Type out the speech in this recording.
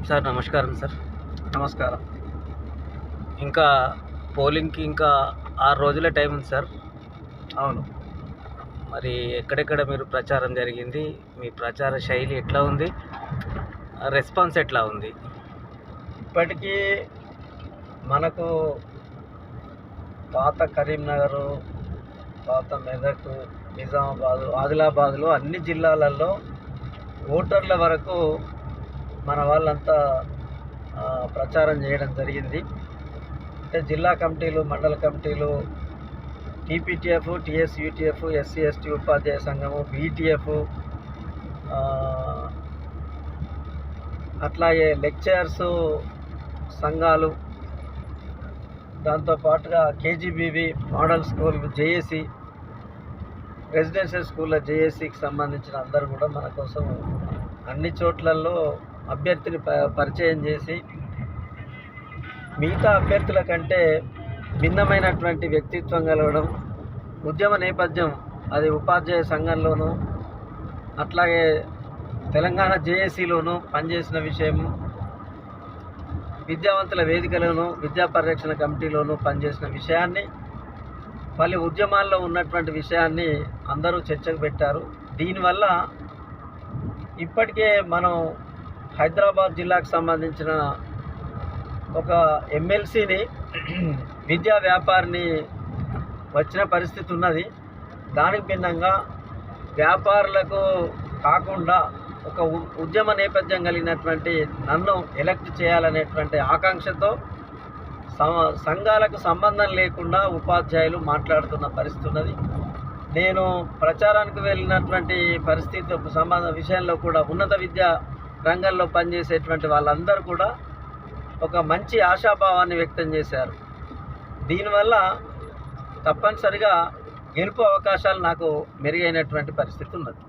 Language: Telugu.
సార్ నమస్కారం సార్. నమస్కారం. ఇంకా పోలింగ్‌కి ఇంకా 6 రోజులే టైం ఉంది సార్. అవును. మరి ఎక్కడెక్కడ మీరు ప్రచారం జరిగింది? మీ ప్రచార శైలి ఎట్లా ఉంది? రెస్పాన్స్ ఎట్లా ఉంది? ఇప్పటికీ మనకు పాత కరీంనగరు, పాత మెదక్, నిజామాబాదు, ఆదిలాబాద్‌లో అన్ని జిల్లాలలో ఓటర్ల వరకు మన వాళ్ళంతా ప్రచారం చేయడం జరిగింది. అంటే జిల్లా కమిటీలు, మండల కమిటీలు, టీపీటీఎఫ్, టీఎస్యూటీఎఫ్, ఎస్సీ ఎస్టీ ఉపాధ్యాయ సంఘము, బీటీఎఫ్, అట్లాగే లెక్చరర్స్ సంఘాలు, దాంతోపాటుగా KGBV model school JAC, residential స్కూళ్ళ జేఏసీకి సంబంధించిన అందరూ కూడా మన కోసం అన్ని చోట్లలో అభ్యర్థిని పరిచయం చేసి మిగతా అభ్యర్థుల కంటే భిన్నమైనటువంటి వ్యక్తిత్వం కలవడం, ఉద్యమ నేపథ్యం, అది ఉపాధ్యాయ సంఘంలోనూ అట్లాగే తెలంగాణ జేఏసీలోనూ పనిచేసిన విషయము, విద్యావంతుల వేదికలోనూ విద్యా పరిరక్షణ కమిటీలోనూ పనిచేసిన విషయాన్ని, పలు ఉద్యమాల్లో ఉన్నటువంటి విషయాన్ని అందరూ చర్చకు పెట్టారు. దీనివల్ల ఇప్పటికే మనం హైదరాబాద్ జిల్లాకు సంబంధించిన ఒక ఎమ్మెల్సీని విద్యా వ్యాపారిని వచ్చిన పరిస్థితి ఉన్నది. దానికి భిన్నంగా వ్యాపారులకు కాకుండా ఒక ఉద్యమ నేపథ్యం కలిగినటువంటి నన్ను ఎలక్ట్ చేయాలనేటువంటి ఆకాంక్షతో సంఘాలకు సంబంధం లేకుండా ఉపాధ్యాయులు మాట్లాడుతున్న పరిస్థితి ఉన్నది. నేను ప్రచారానికి వెళ్ళినటువంటి పరిస్థితి విషయంలో కూడా ఉన్నత విద్యా రంగంలో పనిచేసేటువంటి వాళ్ళందరూ కూడా ఒక మంచి ఆశాభావాన్ని వ్యక్తం చేశారు. దీనివల్ల తప్పనిసరిగా గెలుపు అవకాశాలు నాకు మెరుగైనటువంటి పరిస్థితి ఉన్నది.